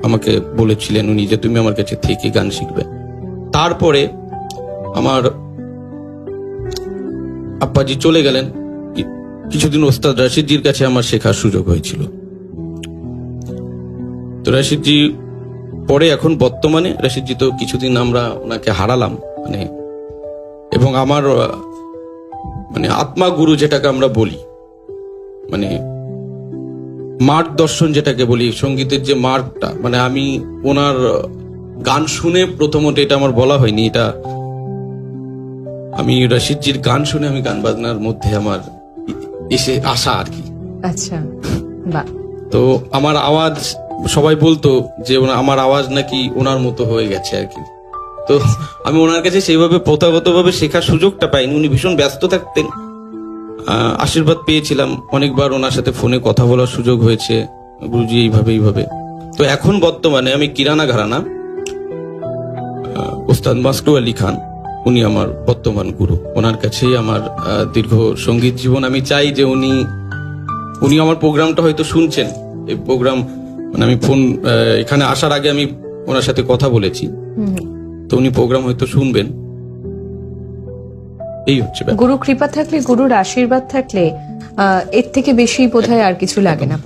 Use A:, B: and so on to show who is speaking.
A: আমাকে বলেছিলেন উনি যে তুমি আমার কাছে থেকে গান শিখবে। তারপরে আমার আপ্পাজি চলে গেলেন, কিছুদিন ওস্তাদ রাশিদজির কাছে আমার শেখার সুযোগ হয়েছিল। তো রাশিদজি পরে এখন বর্তমানে রাশিদজি তো কিছুদিন আমরা ওনাকে হারালাম, মানে এবং আমার মানে আত্মা গুরু যেটাকে আমরা বলি, মানে মার্গ দর্শন যেটাকে বলি, সঙ্গীতের যে মার্গটা, মানে আমি ওনার গান শুনে প্রথমত, এটা আমার বলা হয়নি, এটা আমি রশিদজির গান শুনে আমি গান বাজনার মধ্যে আমার এসে আসা আর কি।
B: আচ্ছা, বাহ।
A: তো আমার আওয়াজ, সবাই বলতো যে আমার আওয়াজ নাকি ওনার মতো হয়ে গেছে আর কি। তো আমি ওনার কাছে সেইভাবে প্রথাগতভাবে শেখার সুযোগটা পাইনি, উনি ভীষণ ব্যস্ত থাকতেন। আশীর্বাদ পেয়েছিলাম অনেকবার, ওনার সাথে ফোনে কথা বলার সুযোগ হয়েছে, গুরুজি এইভাবে এইভাবে। তো এখন বর্তমানে আমি কিরানা ঘরানা ওস্তাদ মাসরু আলী খান, উনি আমার বর্তমান গুরু। ওনার কাছেই আমার দীর্ঘ সঙ্গীত জীবন। আমি চাই যে উনি আমার প্রোগ্রামটা হয়তো শুনছেন, এই প্রোগ্রাম, মানে আমি ফোন এখানে আসার আগে আমি ওনার সাথে কথা বলেছি, তো উনি প্রোগ্রাম হয়তো শুনবেন। এই হচ্ছে ব্যাপার।
B: গুরু কৃপা থাকলে, গুরুর আশীর্বাদ থাকলে এর থেকে বেশি বোধহয় আর কিছু লাগে না।